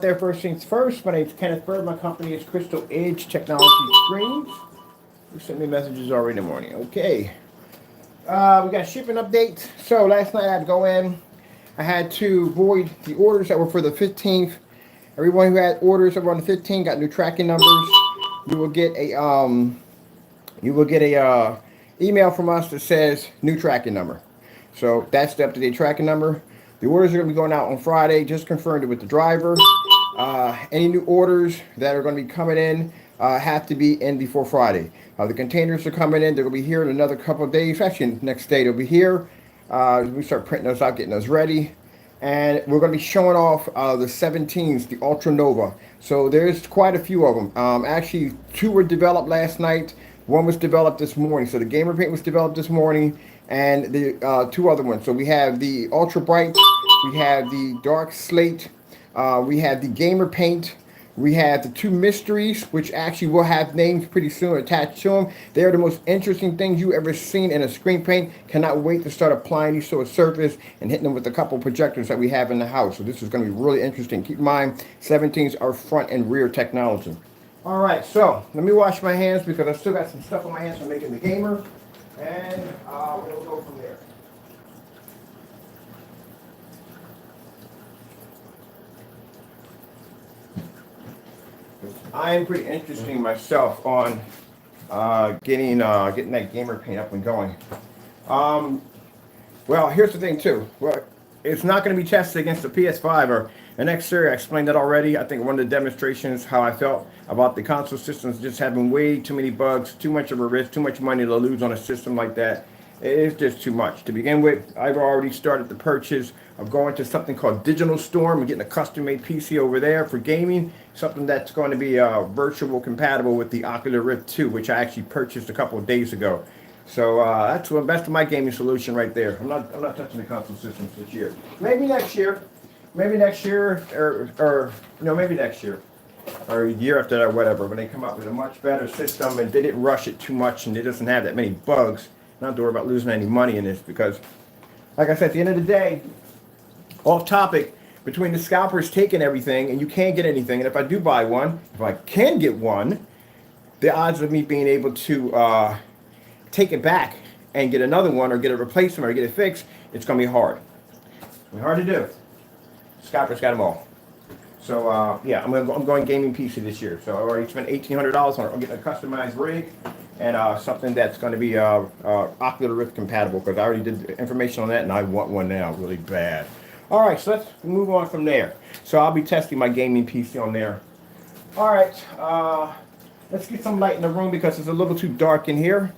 There, first things first, my name is Kenneth Bird. My company is Crystal Edge Technology Screens. You sent me messages already in the morning. Okay. We got shipping update. So last night I had to go in. I had to void the orders that were for the 15th. Everyone who had orders over on the 15th got new tracking numbers. You will get a email from us that says new tracking number. So that's the up-to-date tracking number. The orders are going to be going out on Friday. Just confirmed it with the driver. Any new orders that are going to be coming in have to be in before Friday. The containers are coming in. They're going to be here in another couple of days. Actually, next day they'll be here. We start printing those out, getting those ready. And we're going to be showing off the 17s, the Ultra Nova. So there's quite a few of them. Actually, 2 were developed last night. 1 was developed this morning. So the gamer paint was developed this morning, and the 2 other ones. So we have the Ultra Bright, we have the Dark Slate, we have the gamer paint, we have the 2 mysteries, which actually will have names pretty soon attached to them. They are the most interesting things you ever seen in a screen paint. Cannot wait to start applying these to a surface and hitting them with a couple projectors that we have in the house. So this is going to be really interesting. Keep in mind, 17s are front and rear technology. All right, so let me wash my hands because I still got some stuff on my hands from making the gamer, and we'll go from there. I am pretty interesting myself on getting that gamer paint up and going. Well, here's the thing too. Well, it's not going to be tested against the PS5 or an X series. I explained that already. I think one of the demonstrations how I felt about the console systems just having way too many bugs, too much of a risk, too much money to lose on a system like that. It's just too much. To begin with, I've already started the purchase of going to something called Digital Storm and getting a custom-made PC over there for gaming, something that's going to be virtual compatible with the Oculus Rift 2, which I actually purchased a couple of days ago. So that's my gaming solution right there. I'm not touching the console systems this year. Maybe next year, or maybe next year, or a year after that, or whatever. When they come up with a much better system and they didn't rush it too much and it doesn't have that many bugs. Not have to worry about losing any money in this because, like I said, at the end of the day, off topic, between the scalpers taking everything and you can't get anything, and if I do buy one, if I can get one, the odds of me being able to take it back and get another one or get a replacement or get it fixed, it's going to be hard. It's going to be hard to do. Scalpers got them all. So, yeah, I'm going gaming PC this year. So I already spent $1,800 on getting a customized rig and something that's going to be Oculus Rift compatible because I already did the information on that and I want one now really bad. All right, so let's move on from there. So I'll be testing my gaming PC on there. All right, let's get some light in the room because it's a little too dark in here.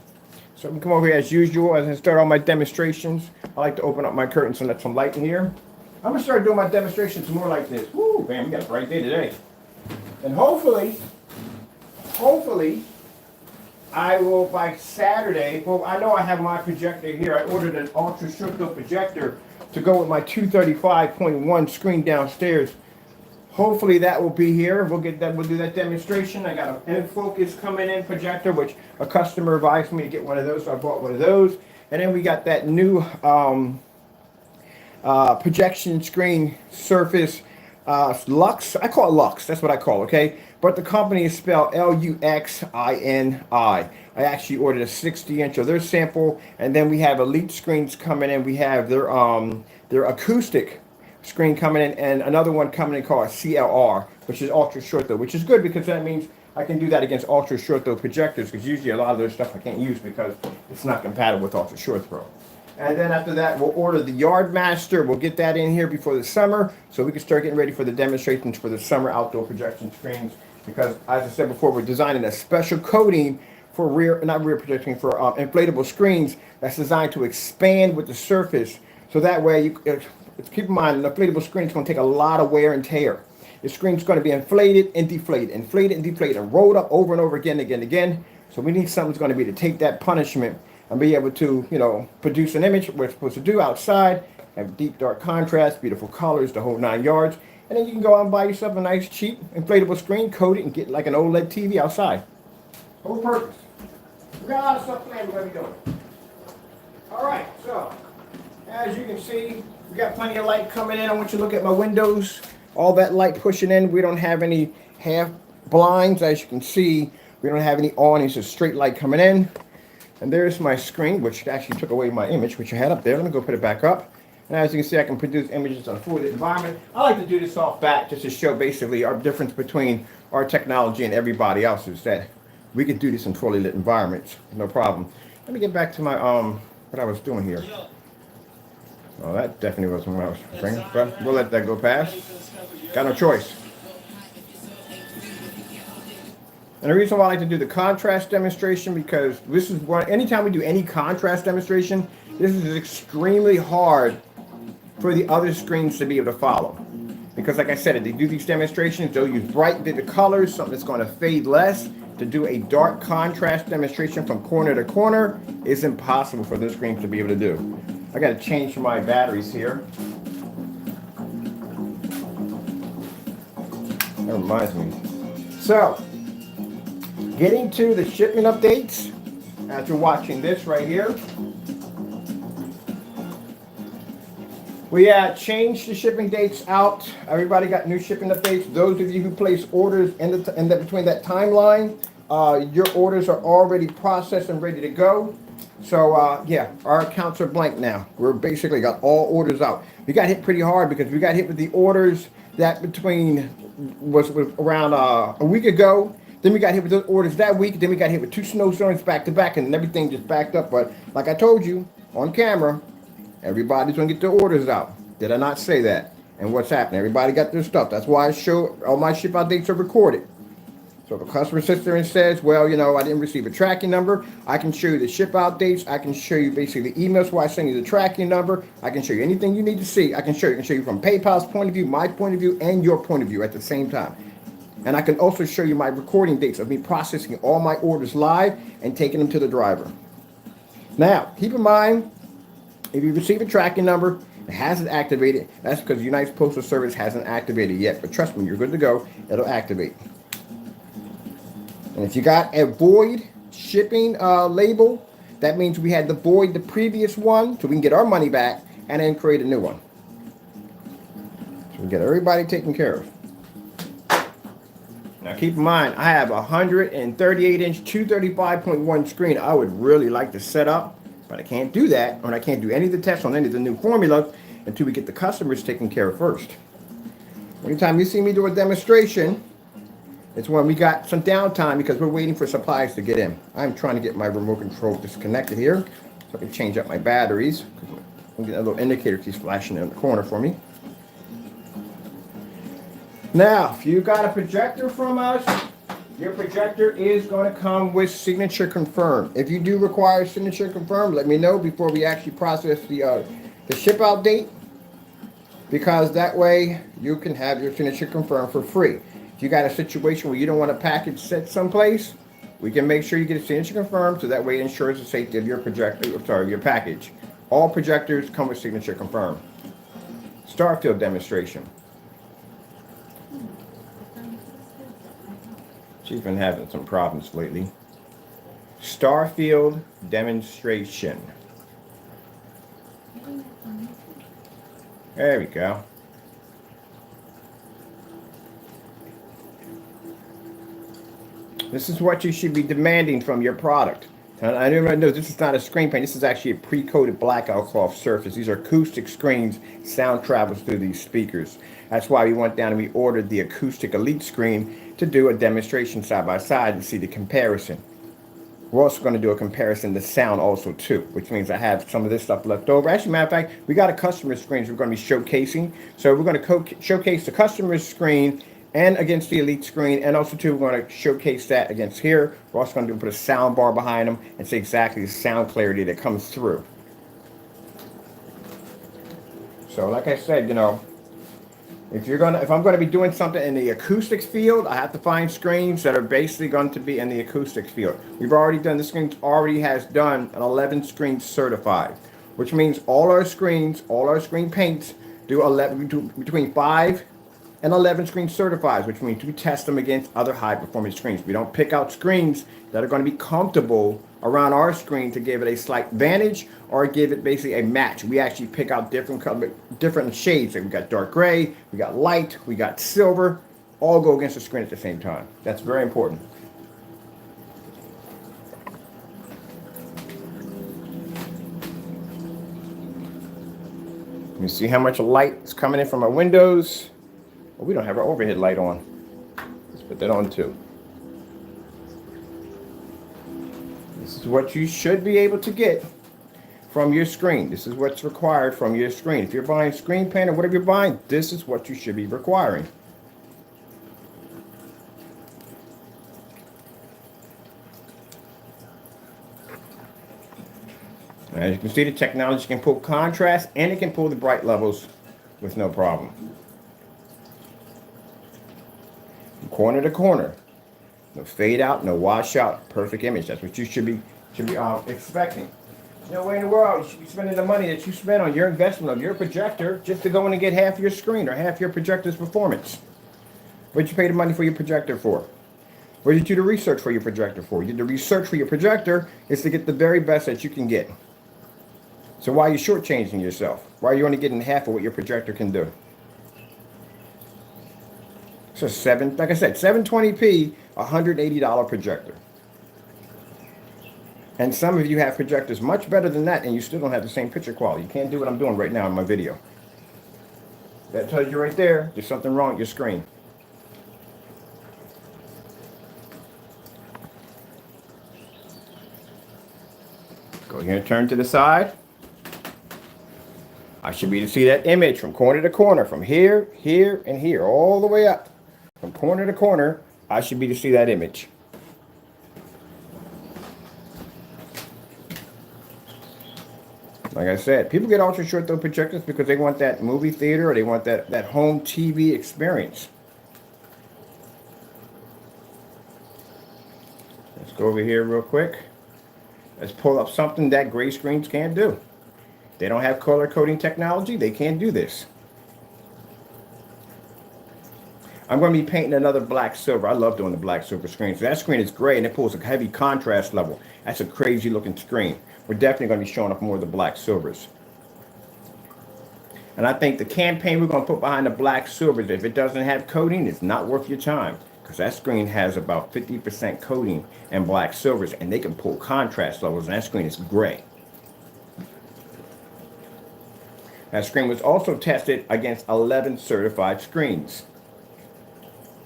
So I'm going to come over here as usual. As I start all my demonstrations, I like to open up my curtains and let some light in here. I'm going to start doing my demonstrations more like this. Woo, man, we got a bright day today. And hopefully, I will, by Saturday, well, I know I have my projector here. I ordered an ultra short projector to go with my 235.1 screen downstairs. Hopefully that will be here. We'll do that demonstration. I got an in-focus coming in projector, which a customer advised me to get one of those, so I bought one of those. And then we got that new projection screen Surface Lux. I call it Lux. That's what I call it, okay? But the company is spelled Luxini. I actually ordered a 60-inch of their sample, and then we have Elite screens coming in. We have their acoustic screen coming in, and another one coming in called CLR, which is ultra short though, which is good because that means I can do that against ultra short though projectors, because usually a lot of their stuff I can't use because it's not compatible with ultra short throw. And then after that, we'll order the Yardmaster. We'll get that in here before the summer so we can start getting ready for the demonstrations for the summer outdoor projection screens. Because, as I said before, we're designing a special coating for inflatable screens that's designed to expand with the surface. So that way, keep in mind, an inflatable screen is going to take a lot of wear and tear. The screen's going to be inflated and deflated, and rolled up over and over again. So we need something that's going to be to take that punishment and be able to, produce an image we're supposed to do outside, have deep, dark contrast, beautiful colors, the whole 9 yards. And then you can go out and buy yourself a nice, cheap, inflatable screen, coat it, and get like an OLED TV outside. Whole purpose. We got a lot of stuff planned we're going to be doing. All right, so, as you can see, we got plenty of light coming in. I want you to look at my windows. all that light pushing in. We don't have any half blinds. As you can see, we don't have any awnings. It's straight light coming in. And there's my screen, which actually took away my image, which I had up there. Let me go put it back up. And as you can see, I can produce images on a full lit environment. I like to do this off bat just to show basically our difference between our technology and everybody else's, that we can do this in fully lit environments, no problem. Let me get back to my what I was doing here. Oh, that definitely wasn't what I was bringing, but we'll let that go past. Got no choice. And the reason why I like to do the contrast demonstration, because this is one, anytime we do any contrast demonstration, this is extremely hard for the other screens to be able to follow. Because like I said, if they do these demonstrations, they'll use bright vivid colors, something that's going to fade less. To do a dark contrast demonstration from corner to corner is impossible for those screens to be able to do. I got to change my batteries here. That reminds me. So, getting to the shipment updates, after watching this right here, we changed the shipping dates out. Everybody got new shipping updates. Those of you who place orders in between that timeline, your orders are already processed and ready to go. So yeah, our accounts are blank now. We're basically got all orders out. We got hit pretty hard because we got hit with the orders that was around a week ago. Then we got hit with those orders that week. Then we got hit with 2 snowstorms back to back, and everything just backed up. But like I told you on camera, everybody's gonna get their orders out. Did I not say that? And what's happening? Everybody got their stuff. That's why I show all my ship out dates are recorded. So if a customer sits there and says, well, you know, I didn't receive a tracking number, I can show you the ship out dates. I can show you basically the emails where I send you the tracking number. I can show you anything you need to see. I can show you from PayPal's point of view, my point of view, and your point of view at the same time. And I can also show you my recording dates of me processing all my orders live and taking them to the driver. Now, keep in mind, if you receive a tracking number, it hasn't activated, that's because the United Postal Service hasn't activated yet. But trust me, you're good to go. It'll activate. And if you got a void shipping label, that means we had to void the previous one so we can get our money back and then create a new one. So we get everybody taken care of. Now keep in mind, I have a 138-inch 235.1 screen I would really like to set up, but I can't do that, and I can't do any of the tests on any of the new formulas until we get the customers taken care of first. Anytime you see me do a demonstration, it's when we got some downtime because we're waiting for supplies to get in. I'm trying to get my remote control disconnected here so I can change up my batteries. I'm getting a little indicator keeps flashing in the corner for me. Now, if you got a projector from us, your projector is going to come with signature confirm. If you do require signature confirm, let me know before we actually process the ship out date, because that way you can have your signature confirmed for free. If you got a situation where you don't want a package set someplace, we can make sure you get a signature confirmed, so that way it ensures the safety of your your package. All projectors come with signature confirmed. Starfield demonstration. She's been having some problems lately. Starfield demonstration. There we go. This is what you should be demanding from your product. I didn't know this is not a screen paint. This is actually a pre-coated blackout cloth surface. These are acoustic screens. Sound travels through these speakers. That's why we went down and we ordered the acoustic elite screen to do a demonstration side by side to see the comparison. We're also going to do a comparison to sound also too, which means I have some of this stuff left over. Actually, matter of fact, we got a customer screens we're going to be showcasing. So we're going to showcase the customer's screen and against the elite screen, and also too, we're going to showcase that against here. We're also going to put a sound bar behind them and see exactly the sound clarity that comes through. So like I said, you know, if I'm going to be doing something in the acoustics field, I have to find screens that are basically going to be in the acoustics field. We've already done, this screen already has done an 11 screen certified, which means all our screen paints do between 5 and 11 screen certifies, which means we test them against other high performance screens. We don't pick out screens that are going to be comfortable around our screen to give it a slight advantage or give it basically a match. We actually pick out different shades. We got dark gray, we got light, we got silver, all go against the screen at the same time. That's very important. You see how much light is coming in from our windows. Well, we don't have our overhead light on. Let's put that on too. This is what you should be able to get from your screen. This is what's required from your screen. If you're buying screen paint or whatever you're buying, this is what you should be requiring. As you can see, the technology can pull contrast and it can pull the bright levels with no problem. From corner to corner, no fade out, no wash out, perfect image. That's what you should be expecting. No way in the world you should be spending the money that you spend on your investment of your projector just to go in and get half your screen or half your projector's performance. What did you pay the money for your projector for? What did you do the research for your projector for? You did the research for your projector is to get the very best that you can get. So why are you shortchanging yourself? Why are you only getting half of what your projector can do? So like I said, 720p, $180 projector. And some of you have projectors much better than that and you still don't have the same picture quality. You can't do what I'm doing right now in my video. That tells you right there, there's something wrong with your screen. Go here and turn to the side. I should be able to see that image from corner to corner, from here, here, and here, all the way up. From corner to corner, I should be able to see that image. Like I said, people get ultra short throw projectors because they want that movie theater or they want that home TV experience. Let's go over here real quick. Let's pull up something that gray screens can't do. They don't have color coding technology. They can't do this. I'm going to be painting another black silver. I love doing the black silver screen. So that screen is gray and it pulls a heavy contrast level. That's a crazy looking screen. We're definitely going to be showing off more of the black silvers. And I think the campaign we're going to put behind the black silvers, if it doesn't have coding, it's not worth your time. Because that screen has about 50% coating and black silvers and they can pull contrast levels and that screen is gray. That screen was also tested against 11 certified screens.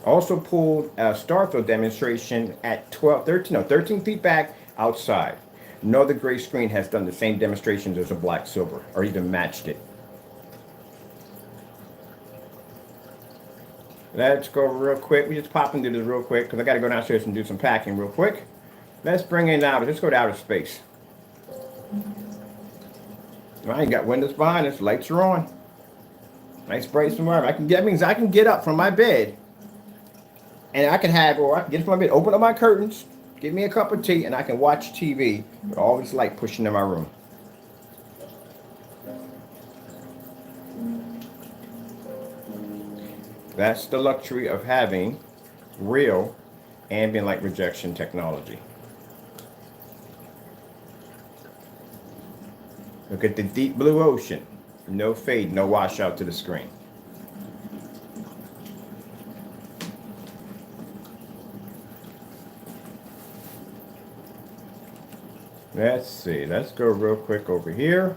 Also pulled a Starfield demonstration at 13 feet back outside. No other gray screen has done the same demonstrations as a black silver or even matched it. Let's go real quick. We just pop into this real quick because I got to go downstairs and do some packing real quick. Let's bring in out. Let's go to outer space. Well, you got windows behind us. Lights are on. Nice bright environment. That means I can get up from my bed, and I can get from my bed, open up my curtains, give me a cup of tea, and I can watch TV with all this light pushing in my room. That's the luxury of having real ambient light rejection technology. Look at the deep blue ocean. No fade, no washout to the screen. Let's see. Let's go real quick over here.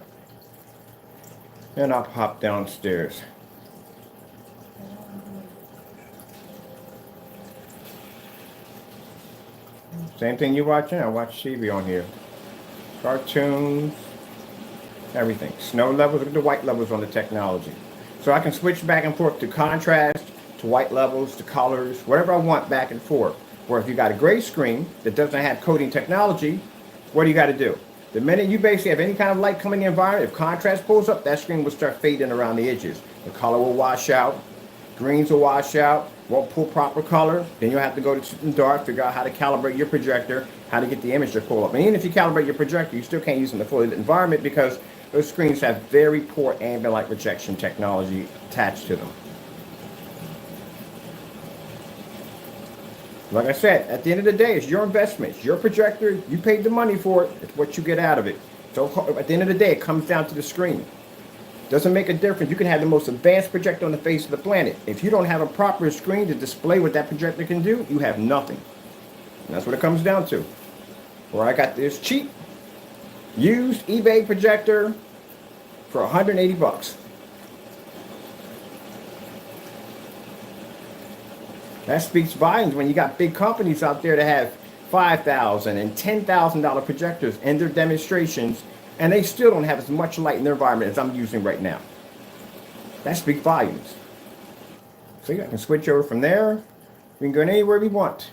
And I'll pop downstairs. Same thing you watching? I watch TV on here. Cartoons. Everything. Snow levels, look at the white levels on the technology. So I can switch back and forth to contrast, to white levels, to colors, whatever I want back and forth. Or if you got a gray screen that doesn't have coding technology, what do you got to do? The minute you basically have any kind of light coming in the environment, if contrast pulls up, that screen will start fading around the edges. The color will wash out, greens will wash out, won't pull proper color. Then you'll have to go to dark, figure out how to calibrate your projector, how to get the image to pull up. And even if you calibrate your projector, you still can't use it in the fully lit environment because those screens have very poor ambient light rejection technology attached to them. Like I said, at the end of the day, it's your investment. It's your projector. You paid the money for it. It's what you get out of it. So at the end of the day, it comes down to the screen. Doesn't make a difference. You can have the most advanced projector on the face of the planet. If you don't have a proper screen to display what that projector can do, you have nothing. And that's what it comes down to. Where I got this cheap, used eBay projector for 180 bucks. That speaks volumes when you got big companies out there that have $5,000 and $10,000 projectors in their demonstrations, and they still don't have as much light in their environment as I'm using right now. That speaks volumes. See, I can switch over from there. We can go anywhere we want.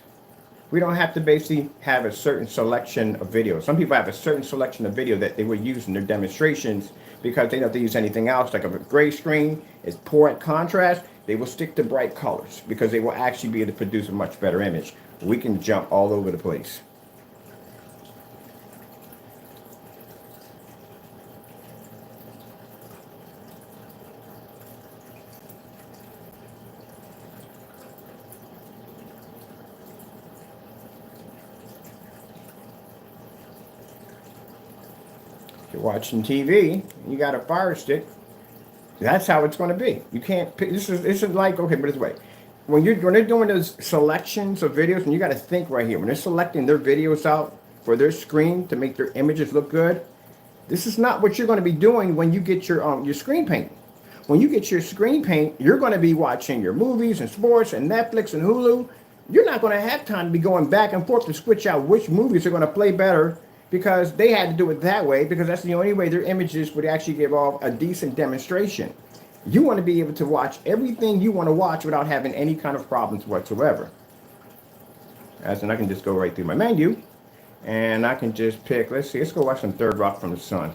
We don't have to basically have a certain selection of video. Some people have a certain selection of video that they will use in their demonstrations because they don't have to use anything else. Like if a gray screen is poor at contrast, they will stick to bright colors because they will actually be able to produce a much better image. We can jump all over the place. If you're watching TV, you got a Fire Stick. That's how it's going to be. You can't pick. This isn't like, okay, but this way. When they're doing those selections of videos, and you got to think right here, when they're selecting their videos out for their screen to make their images look good, this is not what you're going to be doing when you get your screen paint. When you get your screen paint, you're going to be watching your movies and sports and Netflix and Hulu. You're not going to have time to be going back and forth to switch out which movies are going to play better because they had to do it that way because that's the only way their images would actually give off a decent demonstration. You want to be able to watch everything you want to watch without having any kind of problems whatsoever. As in, I can just go right through my menu and I can just pick, let's go watch some Third Rock from the Sun.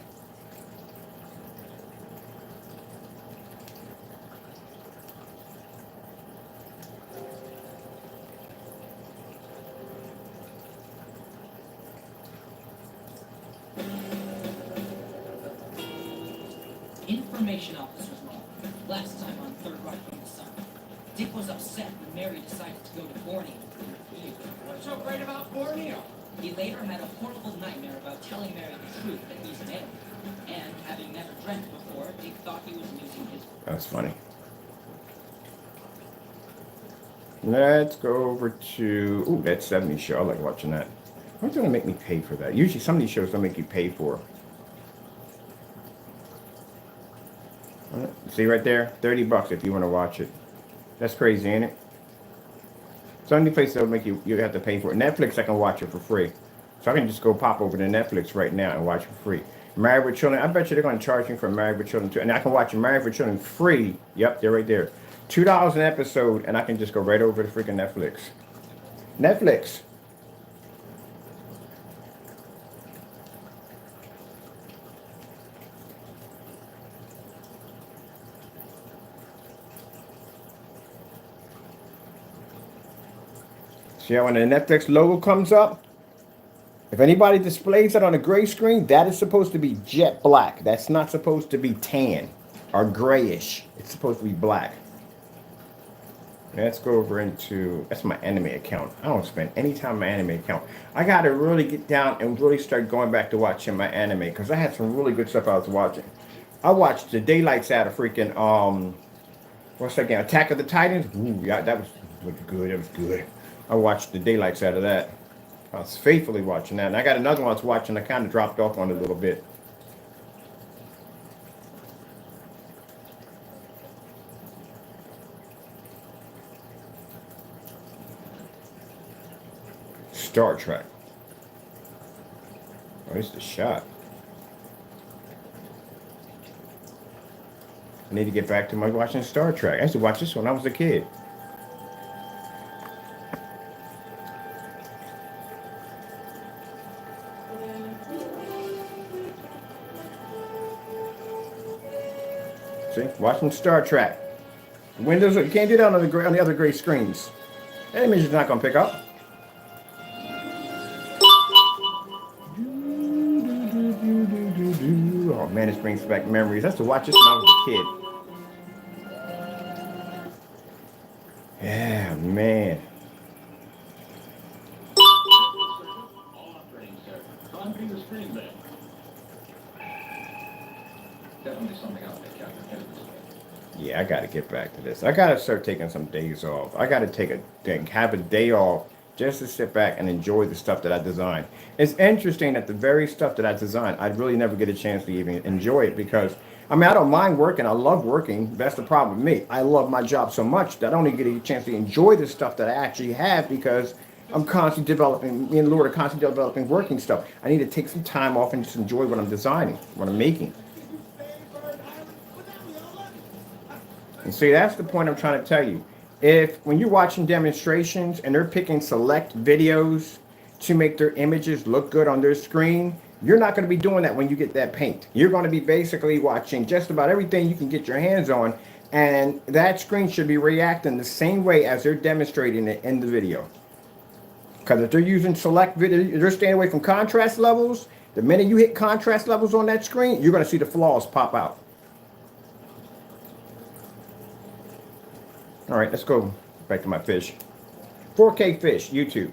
Information officer's log. Last time on Third Rock from the Sun, Dick was upset when Mary decided to go to Borneo. What's so great about Borneo? He later had a horrible nightmare about telling Mary the truth that he's an alien. And having never dreamt before, Dick thought he was losing his... That's funny. Let's go over to, ooh, that 70s show. I like watching that. What's going to make me pay for that? Usually some of these shows don't make you pay for. See right there, 30 bucks if you want to watch it. That's crazy, ain't it? So many places that will make you have to pay for it. Netflix, I can watch it for free. So I can just go pop over to Netflix right now and watch it for free. Married with Children, I bet you they're going to charge me for Married with Children too. And I can watch Married with Children free. Yep, they're right there. $2 an episode, and I can just go right over to freaking Netflix. Netflix. See how when the Netflix logo comes up, if anybody displays it on a gray screen, that is supposed to be jet black. That's not supposed to be tan or grayish. It's supposed to be black. Let's go over into, that's my anime account. I don't spend any time on my anime account. I got to really get down and really start going back to watching my anime because I had some really good stuff I was watching. I watched the daylights out of freaking, what's that game? Attack of the Titans? Ooh, yeah, that was good. That was good. I watched the daylights out of that. I was faithfully watching that. And I got another one I was watching. I kind of dropped off on it a little bit. Star Trek. Where's the shot? I need to get back to my watching Star Trek. I used to watch this when I was a kid. See, watching Star Trek. Windows, you can't do that on the other gray screens. That image is not going to pick up. Oh man, this brings back memories. I used to watch this when I was a kid. Yeah, man. Definitely something I'll make after dinner. Yeah, I got to get back to this. I got to start taking some days off. I got to have a day off just to sit back and enjoy the stuff that I design. It's interesting that the very stuff that I design, I really never get a chance to even enjoy it because, I mean, I don't mind working. I love working. That's the problem with me. I love my job so much that I don't even get a chance to enjoy the stuff that I actually have because I'm constantly developing, me and Lord are constantly developing working stuff. I need to take some time off and just enjoy what I'm designing, what I'm making. And see, that's the point I'm trying to tell you. If when you're watching demonstrations and they're picking select videos to make their images look good on their screen, you're not going to be doing that when you get that paint. You're going to be basically watching just about everything you can get your hands on, and that screen should be reacting the same way as they're demonstrating it in the video. Because if they're using select video, they're staying away from contrast levels. The minute you hit contrast levels on that screen, you're going to see the flaws pop out. All right, let's go back to my fish. 4K fish, YouTube.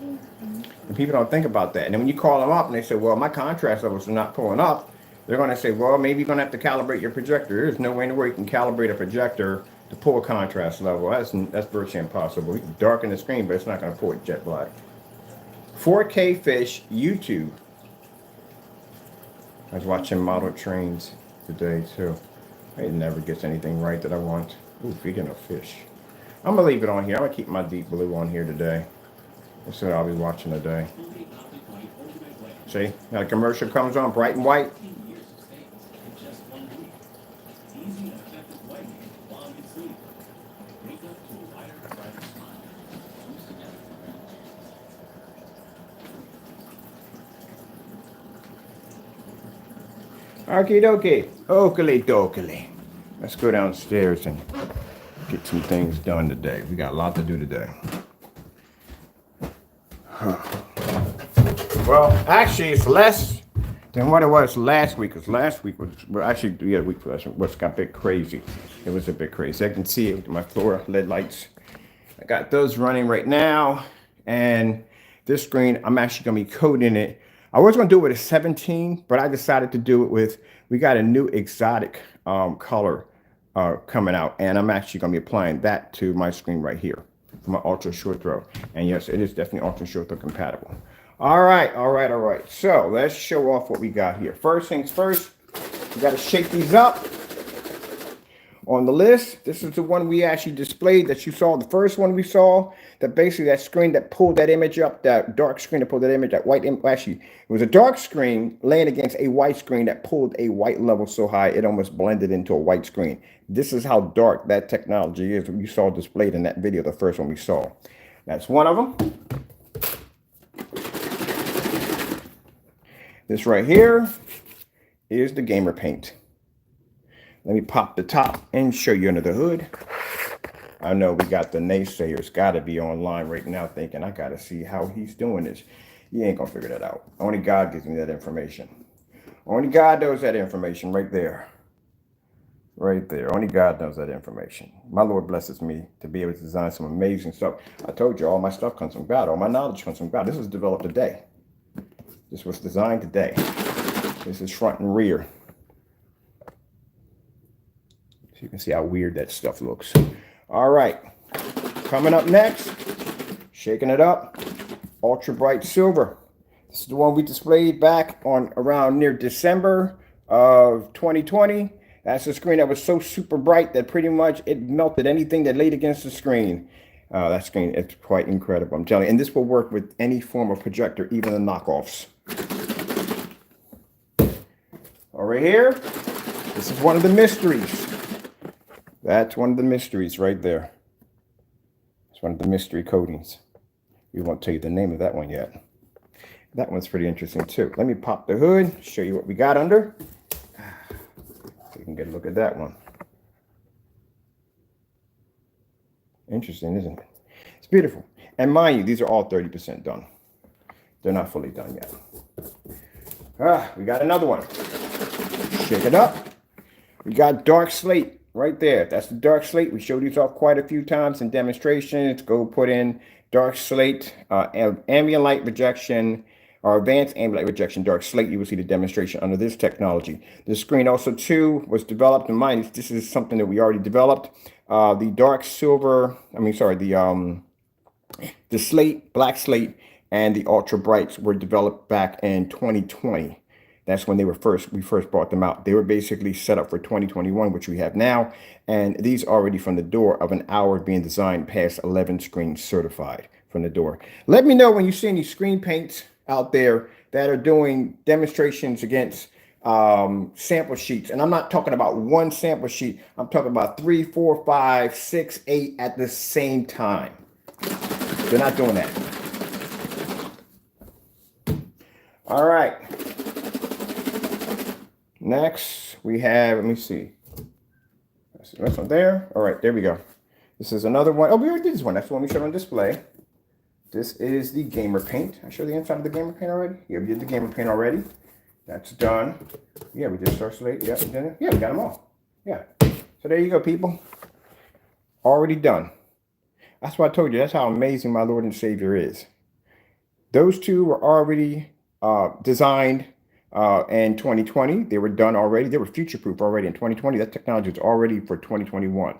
And people don't think about that. And then when you call them up and they say, well, my contrast levels are not pulling up, they're going to say, well, maybe you're going to have to calibrate your projector. There's no way in the world you can calibrate a projector to pull a contrast level. That's virtually impossible. You can darken the screen, but it's not going to pull it jet black. 4K fish, YouTube. I was watching model trains today, too. It never gets anything right that I want. Ooh, speaking of fish. I'm going to leave it on here. I'm going to keep my deep blue on here today. That's what I'll be watching today. See? Now the commercial comes on, bright and white. Okie dokie. Oakley dokley. Let's go downstairs and get some things done today. We got a lot to do today. Well, actually, it's less than what it was last week. Because last week was, well, actually, yeah, the week was a bit crazy. It was a bit crazy. I can see it with my floor LED lights. I got those running right now. And this screen, I'm actually going to be coding it. I was going to do it with a 17, but I decided to do it with, we got a new exotic color coming out. And I'm actually going to be applying that to my screen right here for my ultra short throw. And yes, it is definitely ultra short throw compatible. All right. So let's show off what we got here. First things first, we got to shake these up. On the list, this is the one we actually displayed that you saw, the first one we saw, that basically that screen that pulled that image up, that dark screen that pulled that image, that white, actually, it was a dark screen laying against a white screen that pulled a white level so high it almost blended into a white screen. This is how dark that technology is. You saw displayed in that video, the first one we saw. That's one of them. This right here is the gamer paint. Let me pop the top and show you under the hood. I know we got the naysayers got to be online right now thinking, I got to see how he's doing this. You ain't going to figure that out. Only God gives me that information. Only God knows that information right there. Right there. Only God knows that information. My Lord blesses me to be able to design some amazing stuff. I told you all my stuff comes from God. All my knowledge comes from God. This was developed today. This was designed today. This is front and rear. You can see how weird that stuff looks. All right, coming up next, shaking it up, ultra bright silver. This is the one we displayed back on around near December of 2020. That's the screen that was so super bright that pretty much it melted anything that laid against the screen. That screen, it's quite incredible, I'm telling you. And this will work with any form of projector, even the knockoffs. Over here, this is one of the mysteries. That's one of the mysteries right there. It's one of the mystery coatings. We won't tell you the name of that one yet. That one's pretty interesting too. Let me pop the hood, show you what we got under. So you can get a look at that one. Interesting, isn't it? It's beautiful. And mind you, these are all 30% done. They're not fully done yet. We got another one. Shake it up. We got dark slate. Right there, that's the dark slate. We showed these off quite a few times in demonstrations. Go put in dark slate, ambient light projection, Our advanced ambient light rejection dark slate, you will see the demonstration under this technology. The screen also too was developed, and mind this is something that we already developed. The dark silver, the slate, black slate, and the ultra brights were developed back in 2020. That's when we first brought them out. They were basically set up for 2021, which we have now. And these already from the door of an hour being designed past 11 screens certified from the door. Let me know when you see any screen paints out there that are doing demonstrations against sample sheets. And I'm not talking about one sample sheet. I'm talking about 3, 4, 5, 6, 8 at the same time. They're not doing that. All right. Next, we have, let me see. That's one there. All right, there we go. This is another one. Oh, we already did this one. That's the one we showed on display. This is the gamer paint. I showed the inside of the gamer paint already. Yeah, we did the gamer paint already. That's done. Yeah, we did Star Slate. Yeah, we got them all. Yeah. So there you go, people. Already done. That's what I told you. That's how amazing my Lord and Savior is. Those two were already designed in 2020. They were done already. They were future-proof already in 2020. That technology is already for 2021.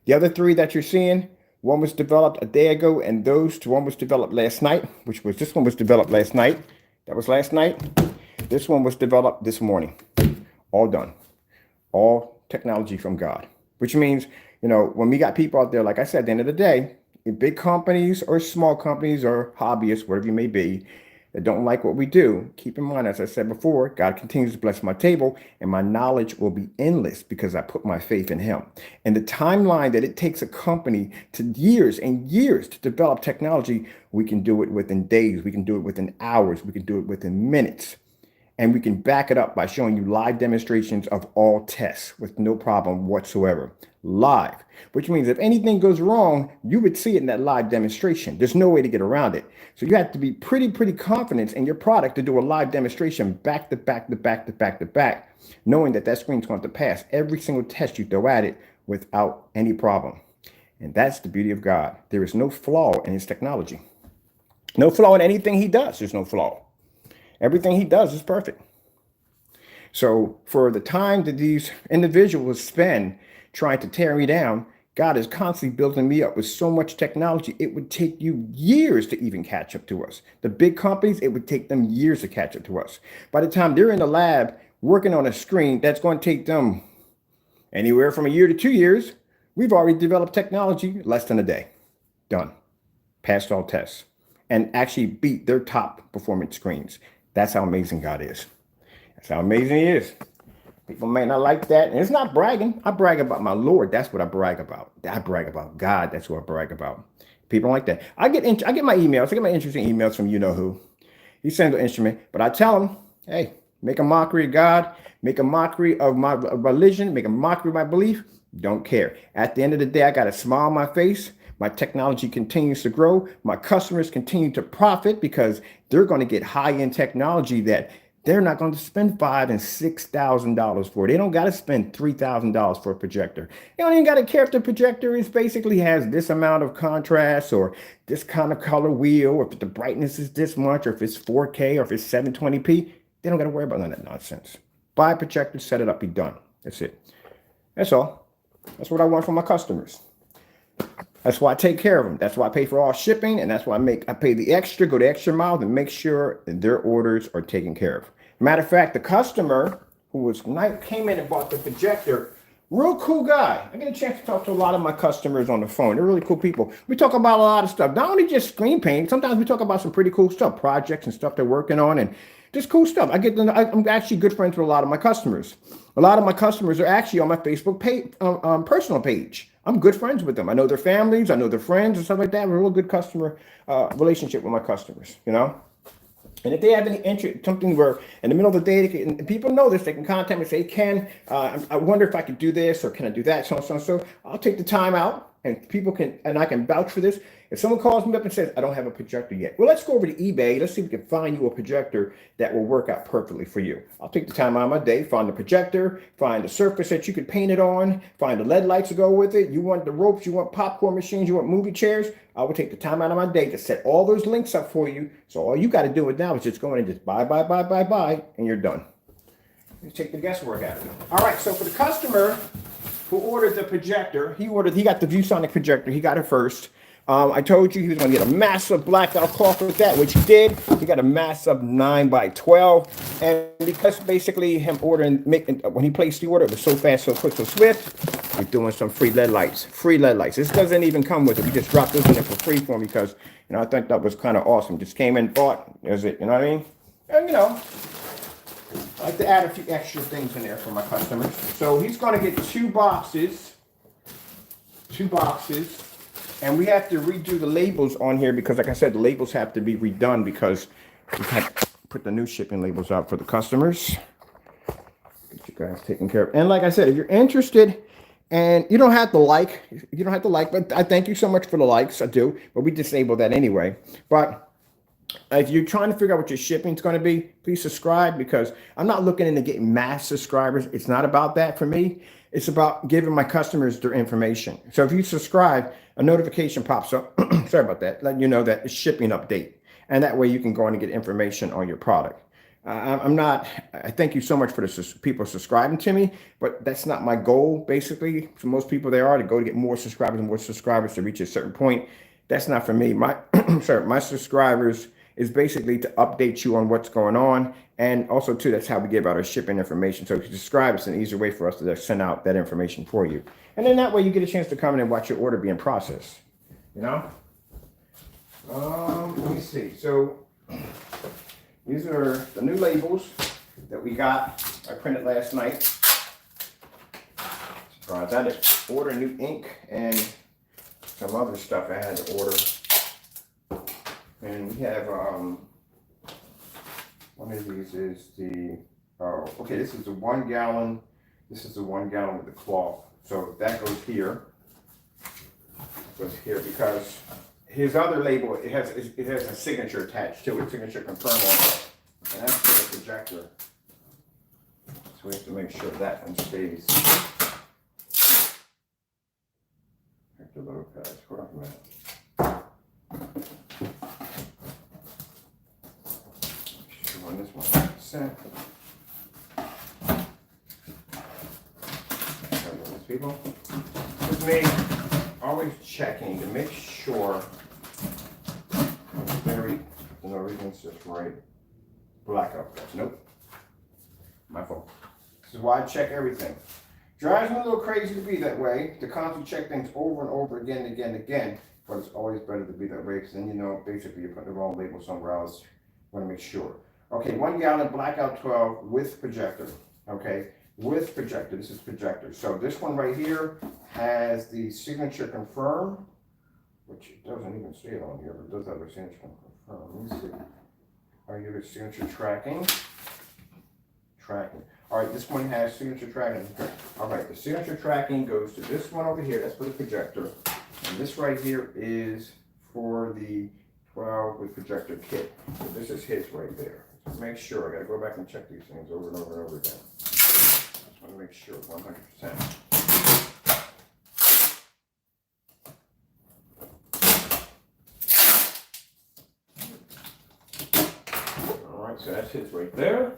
The other three that you're seeing, one was developed a day ago, and one was developed last night, this one was developed last night. That was last night. This one was developed this morning. All done. All technology from God. Which means, when we got people out there, like I said, at the end of the day, in big companies or small companies or hobbyists, whatever you may be, that don't like what we do, keep in mind, as I said before, God continues to bless my table and my knowledge will be endless because I put my faith in him. And the timeline that it takes a company to years and years to develop technology, we can do it within days, we can do it within hours, we can do it within minutes. And we can back it up by showing you live demonstrations of all tests with no problem whatsoever. Live, which means if anything goes wrong, you would see it in that live demonstration. There's no way to get around it. So you have to be pretty confident in your product to do a live demonstration back to back, knowing that screen's going to pass every single test you throw at it without any problem. And that's the beauty of God. There is no flaw in his technology. No flaw in anything he does. There's no flaw. Everything he does is perfect. So for the time that these individuals spend trying to tear me down, God is constantly building me up with so much technology. It would take you years to even catch up to us. The big companies, it would take them years to catch up to us. By the time they're in the lab working on a screen, that's going to take them anywhere from a year to 2 years. We've already developed technology less than a day. Done. Passed all tests. And actually beat their top performance screens. That's how amazing God is. That's how amazing he is. People may not like that. And it's not bragging. I brag about my Lord. That's what I brag about. I brag about God. That's what I brag about. People don't like that. I get my emails. I get my interesting emails from you-know-who. He sends an instrument. But I tell him, hey, make a mockery of God. Make a mockery of my religion. Make a mockery of my belief. Don't care. At the end of the day, I got a smile on my face. My technology continues to grow. My customers continue to profit because they're going to get high-end technology that they're not going to spend $5,000 and $6,000 for. They don't got to spend $3,000 for a projector. They don't even got to care if the projector is basically has this amount of contrast or this kind of color wheel, or if the brightness is this much, or if it's 4K, or if it's 720p. They don't got to worry about none of that nonsense. Buy a projector, set it up, be done. That's it. That's all. That's what I want from my customers. That's why I take care of them. That's why I pay for all shipping, and that's why I pay the extra, go the extra mile to make sure that their orders are taken care of. Matter of fact, the customer who came in and bought the projector, real cool guy. I get a chance to talk to a lot of my customers on the phone. They're really cool people. We talk about a lot of stuff, not only just screen painting. Sometimes we talk about some pretty cool stuff, projects and stuff they're working on, and just cool stuff. I'm actually good friends with a lot of my customers. A lot of my customers are actually on my Facebook page, personal page. I'm good friends with them. I know their families. I know their friends and stuff like that. We're a real good customer relationship with my customers, And if they have any interest, something where in the middle of the day, and people know this, they can contact me and say, Ken, I wonder if I could do this or can I do that, so. I'll take the time out and people can, and I can vouch for this. If someone calls me up and says, I don't have a projector yet, well, let's go over to eBay. Let's see if we can find you a projector that will work out perfectly for you. I'll take the time out of my day, find the projector, find the surface that you can paint it on, find the LED lights to go with it. You want the ropes, you want popcorn machines, you want movie chairs. I will take the time out of my day to set all those links up for you. So all you got to do it now is just go in and just buy, and you're done. You take the guesswork out of it. All right, so for the customer who ordered the projector, he got the ViewSonic projector. He got it first. I told you he was going to get a massive blackout cloth with that, which he did. He got a massive 9x12, and because basically him ordering, when he placed the order, it was so fast, so quick, so swift. We're doing some free LED lights. Free LED lights. This doesn't even come with it. We just dropped this in there for free for him because I think that was kind of awesome. Just came in, bought. Is it? You know what I mean? And I like to add a few extra things in there for my customers. So he's going to get two boxes, and we have to redo the labels on here because, like I said, the labels have to be redone because we had to put the new shipping labels out for the customers. Get you guys taken care of. And like I said, if you're interested, and you don't have to like, but I thank you so much for the likes. I do, but we disable that anyway. But if you're trying to figure out what your shipping is going to be, please subscribe because I'm not looking into getting mass subscribers. It's not about that for me. It's about giving my customers their information. So if you subscribe, a notification pops up. Sorry about that. Letting you know that it's shipping update. And that way you can go in and get information on your product. I thank you so much for the people subscribing to me, but that's not my goal. Basically, for most people, they are to go to get more subscribers to reach a certain point. That's not for me. My subscribers is basically to update you on what's going on. And also, too, that's how we give out our shipping information. So if you subscribe, it's an easier way for us to send out that information for you. And then that way you get a chance to come in and watch your order being processed. Let me see. So these are the new labels that we got. I printed last night. Surprise, I had to order new ink and some other stuff I had to order. And we have, one of these is this is the 1 gallon. This is the 1 gallon with the cloth. So that goes here. Because his other label, it has a signature attached to it, signature confirm on it. And that's for the projector. So we have to make sure that one stays. The little pads, where I'm at. On this one, set. People, with me, always checking to make sure everything's just right. Blackout. Nope. My fault. This is why I check everything. Drives me a little crazy to be that way, to constantly check things over and over again and again and again, but it's always better to be that way because then basically you're putting the wrong label somewhere else. You want to make sure. Okay, 1 gallon blackout 12 with projector. Okay, with projector. This is projector. So this one right here has the signature confirm, which it doesn't even say it on here, but it does have a signature confirm. Let me see. Are you the signature tracking? All right, this one has signature tracking. All right, the signature tracking goes to this one over here. That's for the projector. And this right here is for the 12 with projector kit. So this is his right there. So make sure. I got to go back and check these things over and over and over again. Just want to make sure 100%. All right, so that's his right there.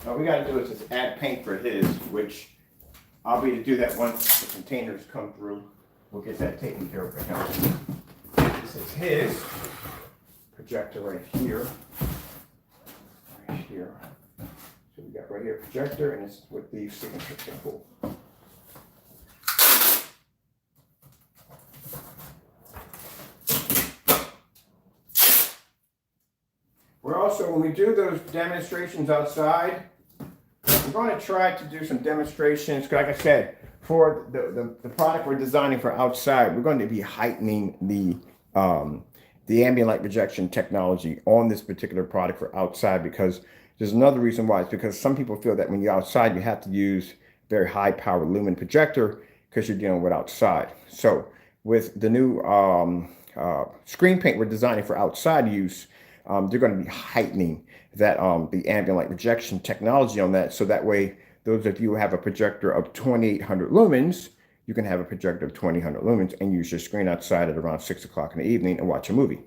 All we got to do is just add paint for his, which I'll be to do that once the containers come through. We'll get that taken care of for him. This is his projector right here. Right here. So we got right here projector, and it's with the signature symbol. We're also, when we do those demonstrations outside, we're going to try to do some demonstrations, like I said, for the product we're designing for outside. We're going to be heightening the ambient light projection technology on this particular product for outside, because there's another reason why. It's because some people feel that when you're outside, you have to use very high power lumen projector, because you're dealing with outside. So with the new screen paint we're designing for outside use, they're going to be heightening that the ambient light rejection technology on that. So that way, those of you who have a projector of 2800 lumens, you can have a projector of 2000 lumens and use your screen outside at around 6 o'clock in the evening and watch a movie.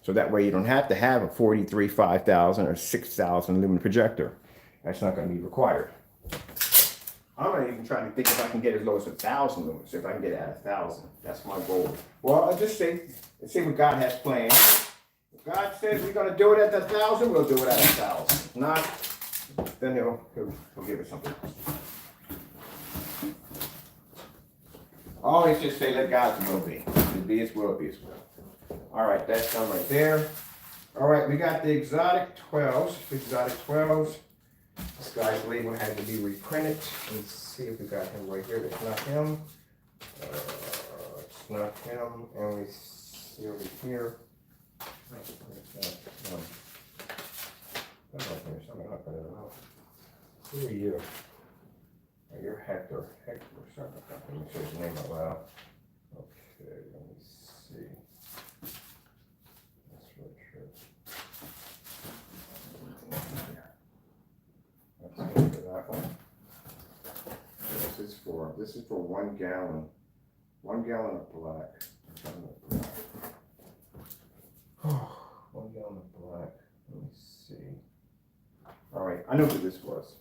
So that way you don't have to have a 43, 5000 or 6000 lumen projector. That's not going to be required. I'm not even trying to think if I can get as low as 1000 lumens, if I can get it at 1000. That's my goal. Well, I'll just say, let's see what God has planned. If God says we're going to do it at 1000, we'll do it at 1000. If not, then he'll give us something else. Always just say, let God's will be. If it be His will, be His will. All right, that's done right there. All right, we got the exotic 12s. Exotic 12s. This guy's label had to be reprinted. Let's see if we got him right here. It's not him. It's not him. And we see over here. Who are you? Oh, you're Hector. Hector, sorry about that. Let me say his name out loud. Okay, let me see. That's really true. Let's go for that one. This is for 1 gallon. 1 gallon of black. 1 gallon of black. Let me see. All right, I know who this was.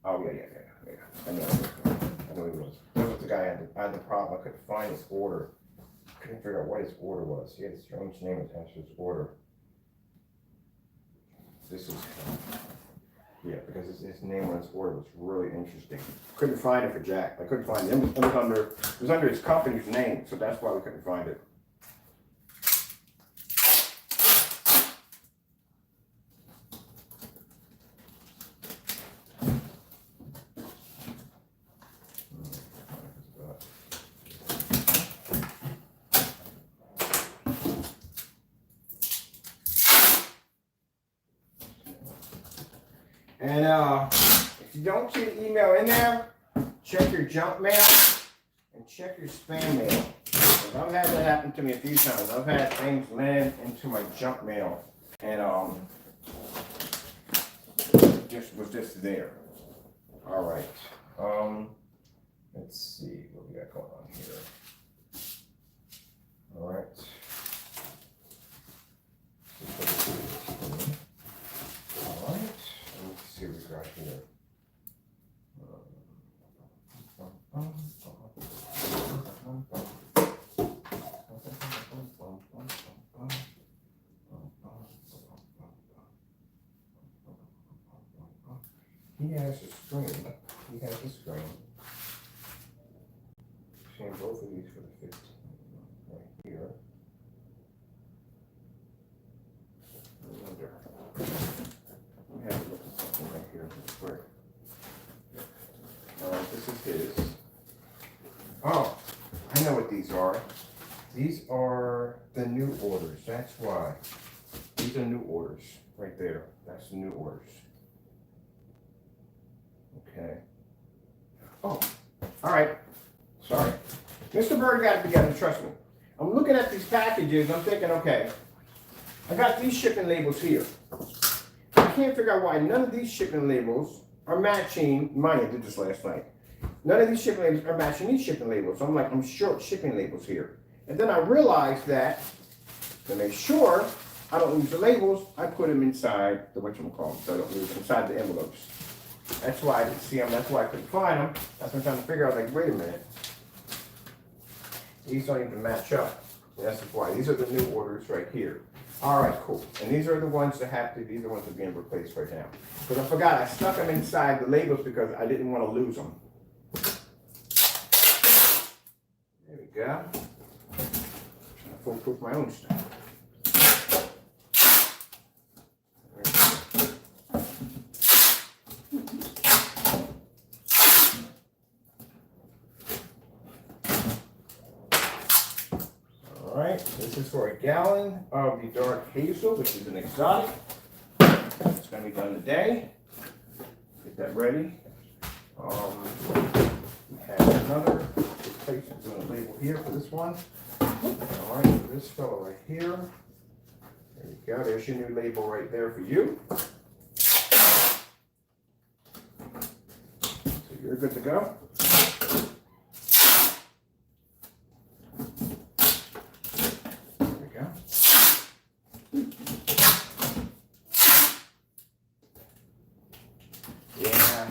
Oh, yeah. I know who it was. This was the guy I had the problem. I couldn't find his order. Couldn't figure out what his order was. He had a strange name attached to his order. This is, yeah, because his name on his order was really interesting. Couldn't find it for Jack. I couldn't find it. It was under his company's name, so that's why we couldn't find it. And if you don't see the email in there, check your junk mail and check your spam mail. I've had that happen to me a few times. I've had things land into my junk mail and was just there. All right. Let's see what we got going on here. All right. Let's see what we got here. He has a screen. He has a screen. Seeing both of these for the 15 right here. We have to look at something right here real quick. This is his. Oh, I know what these are. These are the new orders. That's why. These are new orders right there. That's the new orders. Okay. Oh, all right. Sorry. Mr. Bird got it together, trust me. I'm looking at these packages, I'm thinking, okay, I got these shipping labels here. I can't figure out why none of these shipping labels are matching, mind you, I did this last night. None of these shipping labels are matching these shipping labels. So I'm like, I'm short shipping labels here. And then I realized that to make sure I don't lose the labels, I put them inside the whatchamacallit, so I don't lose them inside the envelopes. That's why I didn't see them. That's why I couldn't find them. That's what I'm trying to figure out. Like, wait a minute. These don't even match up. That's why. These are the new orders right here. All right, cool. And these are the ones that have to, these are the ones that are being replaced right now. Because I forgot, I stuck them inside the labels because I didn't want to lose them. There we go. I foolproof my own stuff. This is for a gallon of the dark hazel, which is an exotic. It's going to be done today. Get that ready. We have another replacement doing a label here for this one. All right, for this fellow right here. There you go. There's your new label right there for you. So you're good to go. There we go. Yeah.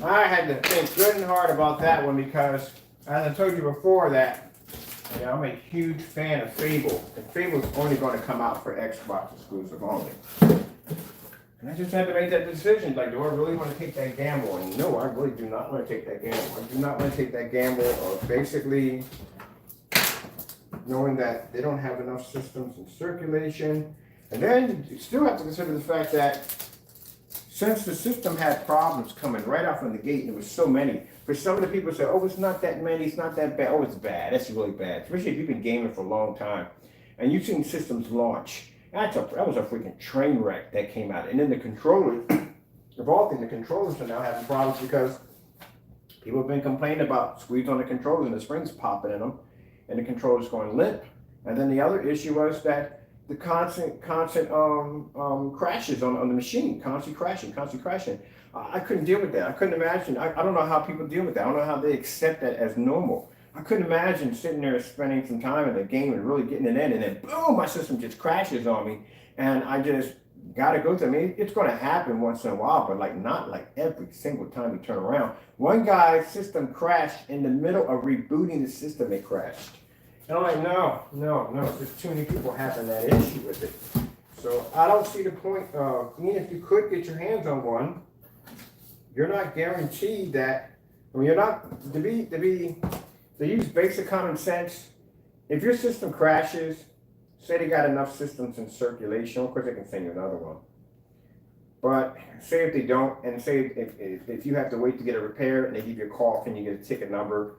I had to think good and hard about that one because, as I told you before, that I'm a huge fan of Fable, and Fable's only going to come out for Xbox exclusive only. And I just had to make that decision. Like, do I really want to take that gamble? And no, I really do not want to take that gamble. I do not want to take that gamble of basically knowing that they don't have enough systems in circulation. And then you still have to consider the fact that since the system had problems coming right off from the gate, and there was so many, for some of the people say, oh, it's not that many, it's not that bad. Oh, it's bad. That's really bad. Especially if you've been gaming for a long time and you've seen systems launch. That was a freaking train wreck that came out. And then the controllers, of all things, the controllers are now having problems because people have been complaining about squeeze on the controllers and the springs popping in them and the controllers going limp. And then the other issue was that the constant crashes on the machine, constantly crashing. I couldn't deal with that. I couldn't imagine. I don't know how people deal with that. I don't know how they accept that as normal. I couldn't imagine sitting there spending some time in the game and really getting it in, and then boom, my system just crashes on me, and I just got to go through. I mean, it's going to happen once in a while, but like not like every single time you turn around. One guy's system crashed in the middle of rebooting the system. It crashed. And I'm like, no, there's too many people having that issue with it. So I don't see the point of, even if you could get your hands on one, you're not guaranteed that, I mean, you're not, to use basic common sense, if your system crashes, say they got enough systems in circulation, of course they can send you another one. But say if they don't, and say if you have to wait to get a repair and they give you a call and you get a ticket number,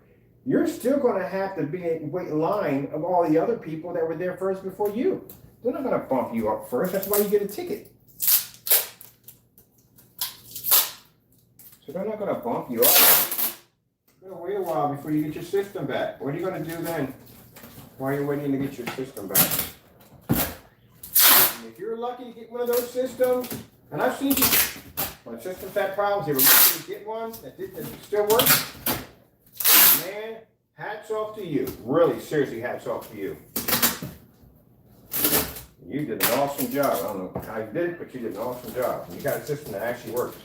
you're still going to have to wait in line of all the other people that were there first before you. They're not going to bump you up first. That's why you get a ticket. So they're not going to bump you up. You're going to wait a while before you get your system back. What are you going to do then while you're waiting to get your system back? And if you're lucky to get one of those systems, and I've seen people, when systems had problems, they were lucky to get one that still works. Man, hats off to you. Really, seriously, hats off to you. You did an awesome job. I don't know how you did it, but you did an awesome job. You got a system that actually works.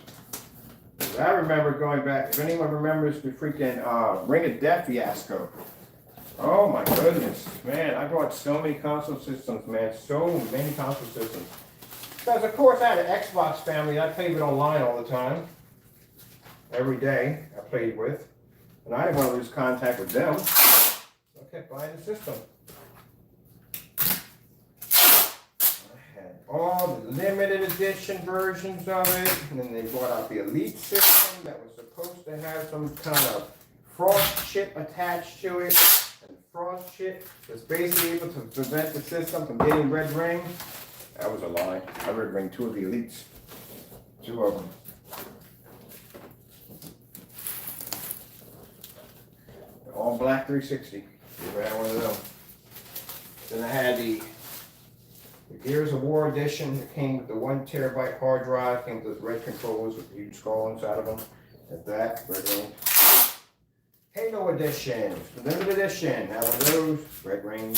I remember going back, if anyone remembers the freaking Ring of Death fiasco. Oh my goodness. Man, I bought so many console systems, man. So many console systems. Because, of course, I had an Xbox family. I played with online all the time. Every day I played with. And I didn't want to lose contact with them. So I kept buying the system. I had all the limited edition versions of it. And then they brought out the Elite system that was supposed to have some kind of frost chip attached to it. And the frost chip was basically able to prevent the system from getting red ring. That was a lie. I red ring 2 of the Elites. 2 of them. All black 360. You had one of them. Then I had the Gears of War edition that came with the 1 terabyte hard drive, came with those red controllers with the huge skull inside of them. At that, red ring. Halo edition, limited edition. Had one of those, red ring.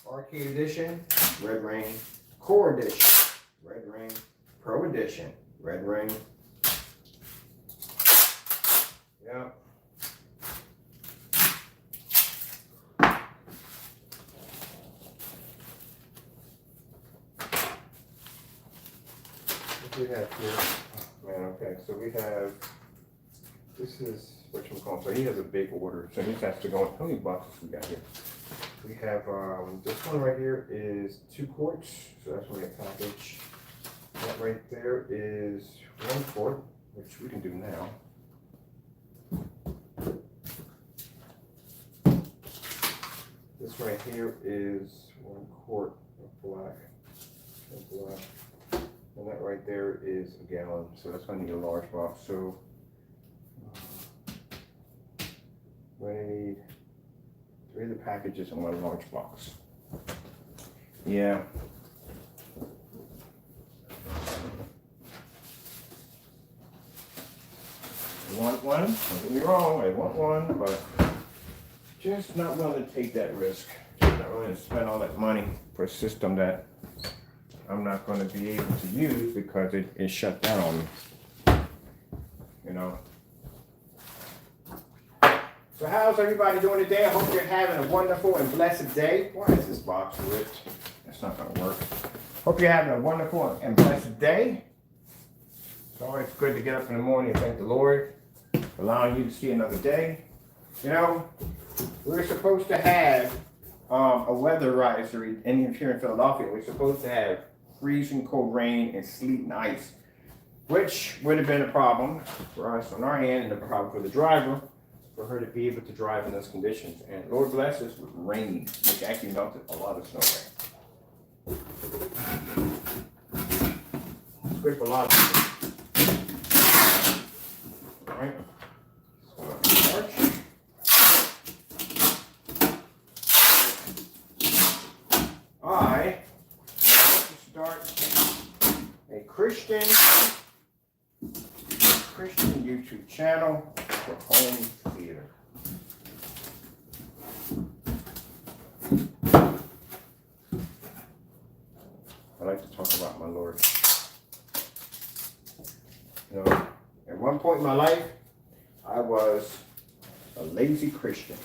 Arcade edition, red ring. Core edition, red ring. Pro edition, red ring. Yeah. We have here, oh, man, okay, so we have, this is what you call, so he has a big order, so he has to go, how many boxes we got here? We have, this one right here is 2 quarts, so that's only a package. That right there is 1 quart, which we can do now. This right here is 1 quart of black. And that right there is a gallon, so that's going to need a large box. So going to need 3 of the packages and 1 large box. Yeah. I want one, don't get me wrong, I want one, but just not willing to take that risk. Just not willing to spend all that money for a system that I'm not going to be able to use because it is shut down on me. You know. So how's everybody doing today? I hope you're having a wonderful and blessed day. Why is this box ripped? That's not going to work. Hope you're having a wonderful and blessed day. It's always good to get up in the morning and thank the Lord for allowing you to see another day. You know, we're supposed to have a weather advisory here in Philadelphia. We're supposed to have freezing cold rain and sleet and ice, which would have been a problem for us on our end and a problem for the driver, for her to be able to drive in those conditions. And Lord bless us with rain, which actually melted a lot of snow away. It's good for a lot of people. All right. So, I want to start a Christian YouTube channel for home theater. I like to talk about my Lord. You know, at one point in my life, I was a lazy Christian.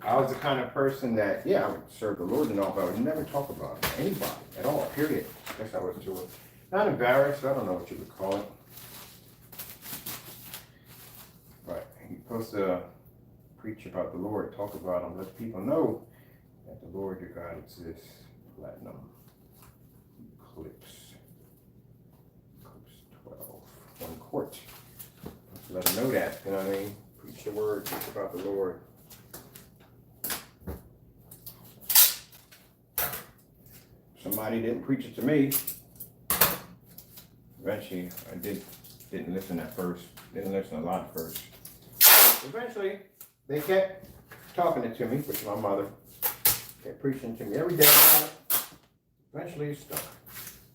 I was the kind of person that, yeah, I would serve the Lord and all, but I would never talk about anybody at all, period. I guess I was too, not embarrassed, I don't know what you would call it. But you're supposed to preach about the Lord, talk about him, let people know that the Lord your God exists. Platinum. Eclipse 12. 1 quart. Let them know that, you know what I mean? Preach the word, preach about the Lord. Somebody didn't preach it to me. Eventually, I didn't listen at first. Didn't listen a lot at first. Eventually, they kept talking it to me, which my mother kept preaching to me every day about it. Eventually, it stuck.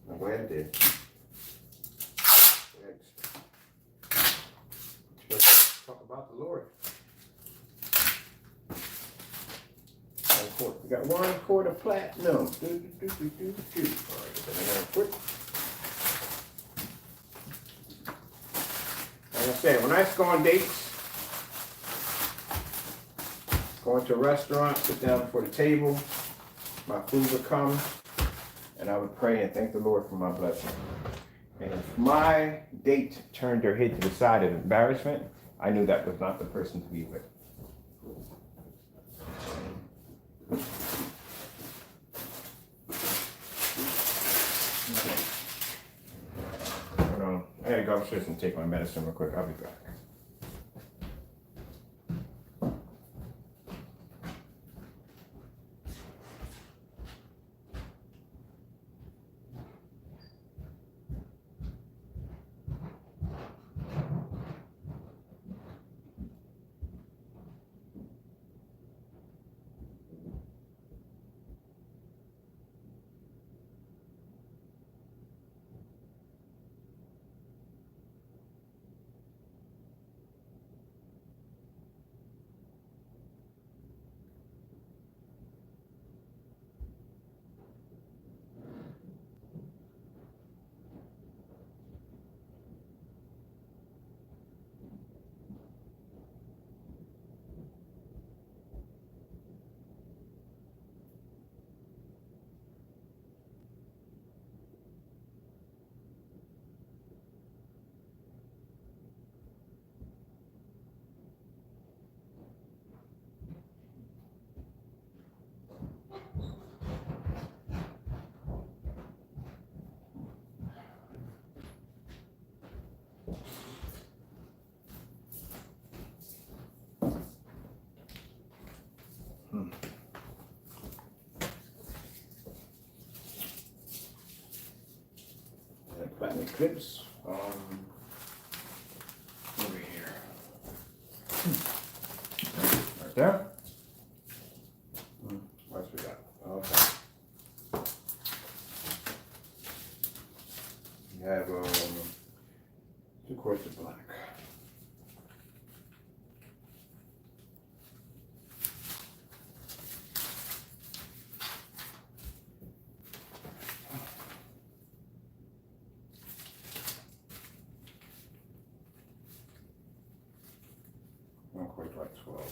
I'm glad it did. Let's talk about the Lord. 1 quart. We got 1 quart of platinum. All right, quick. Like I said, when I used to go on dates, going to a restaurant, sit down before the table, my food would come, and I would pray and thank the Lord for my blessing. And if my date turned her head to the side of embarrassment, I knew that was not the person to be with. Hold on. I gotta go upstairs and take my medicine real quick. I'll be back. Platinum clips over here. there. What else we got? Okay. We have 2 quarts of black. One quart like 12.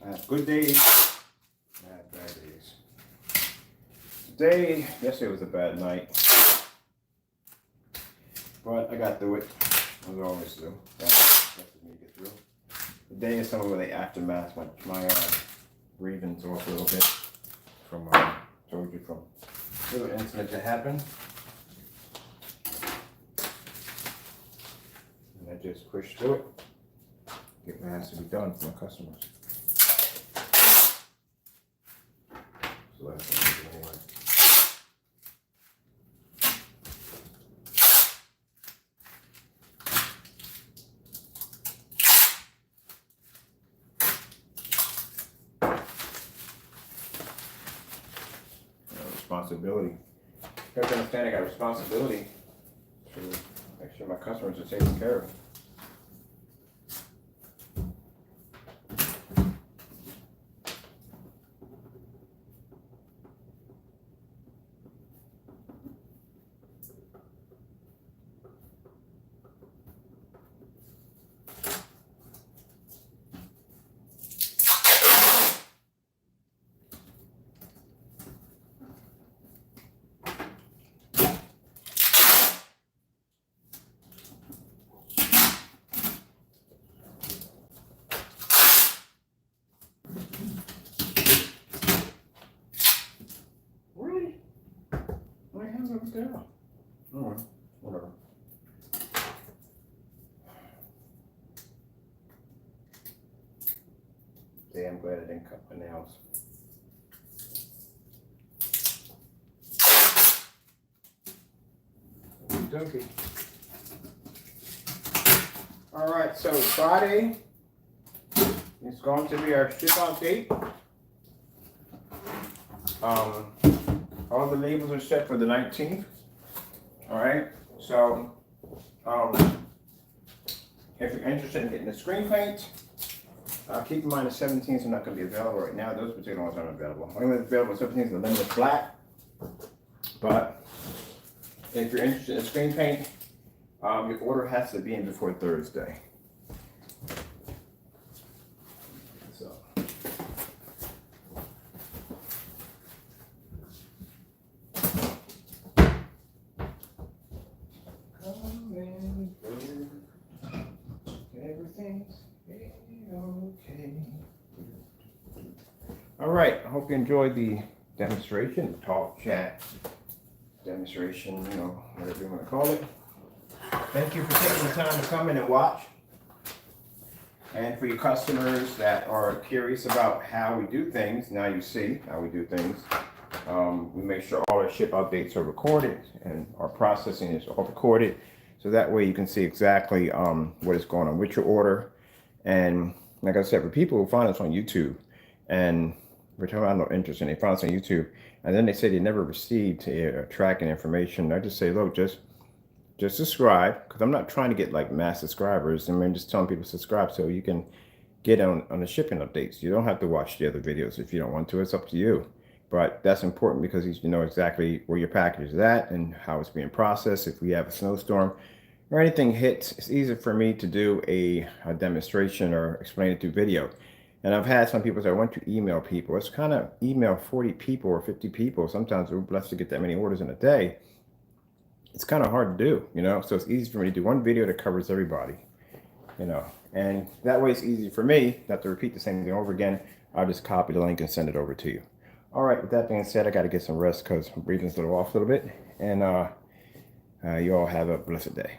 I have good days, I have bad days. Today, yesterday was a bad night, but I got through it, as I always do. That's me to get through. Today is some of the aftermath. My breathing's off a little bit from, told you, from a little incident that happened. And I just pushed through it, get what has to be done for my customers. So that's what I'm doing anyway. Responsibility. You have to understand I got a responsibility to make sure my customers are taken care of. Yeah. Oh, whatever. See, I'm glad I didn't cut my nails. Okey-dokey. All right, so Friday is going to be our ship out date. All the labels are set for the 19th. All right, so if you're interested in getting the screen paint, keep in mind the 17s are not going to be available right now. Those particular ones aren't available. Only available 17s are limited black. But if you're interested in screen paint, your order has to be in before Thursday. So. Everything's okay. All right, I hope you enjoyed the demonstration, talk, chat, demonstration, you know, whatever you want to call it. Thank you for taking the time to come in and watch. And for your customers that are curious about how we do things, now you see how we do things. We make sure all our ship updates are recorded and our processing is all recorded. So that way you can see exactly what is going on with your order. And like I said, for people who find us on YouTube and we're talking about no interest and they find us on YouTube and then they say they never received tracking information, I just say, look, just subscribe, because I'm not trying to get like mass subscribers. I'm just telling people to subscribe so you can get on the shipping updates. You don't have to watch the other videos if you don't want to. It's up to you. But that's important because you know exactly where your package is at and how it's being processed. If we have a snowstorm or anything hits, it's easier for me to do a demonstration or explain it through video. And I've had some people say, I want to email people. It's kind of email 40 people or 50 people. Sometimes we're blessed to get that many orders in a day. It's kind of hard to do, you know, so it's easy for me to do one video that covers everybody, you know, and that way it's easy for me not to repeat the same thing over again. I'll just copy the link and send it over to you. All right, with that being said, I got to get some rest because my breathing's a little off a little bit, and you all have a blessed day.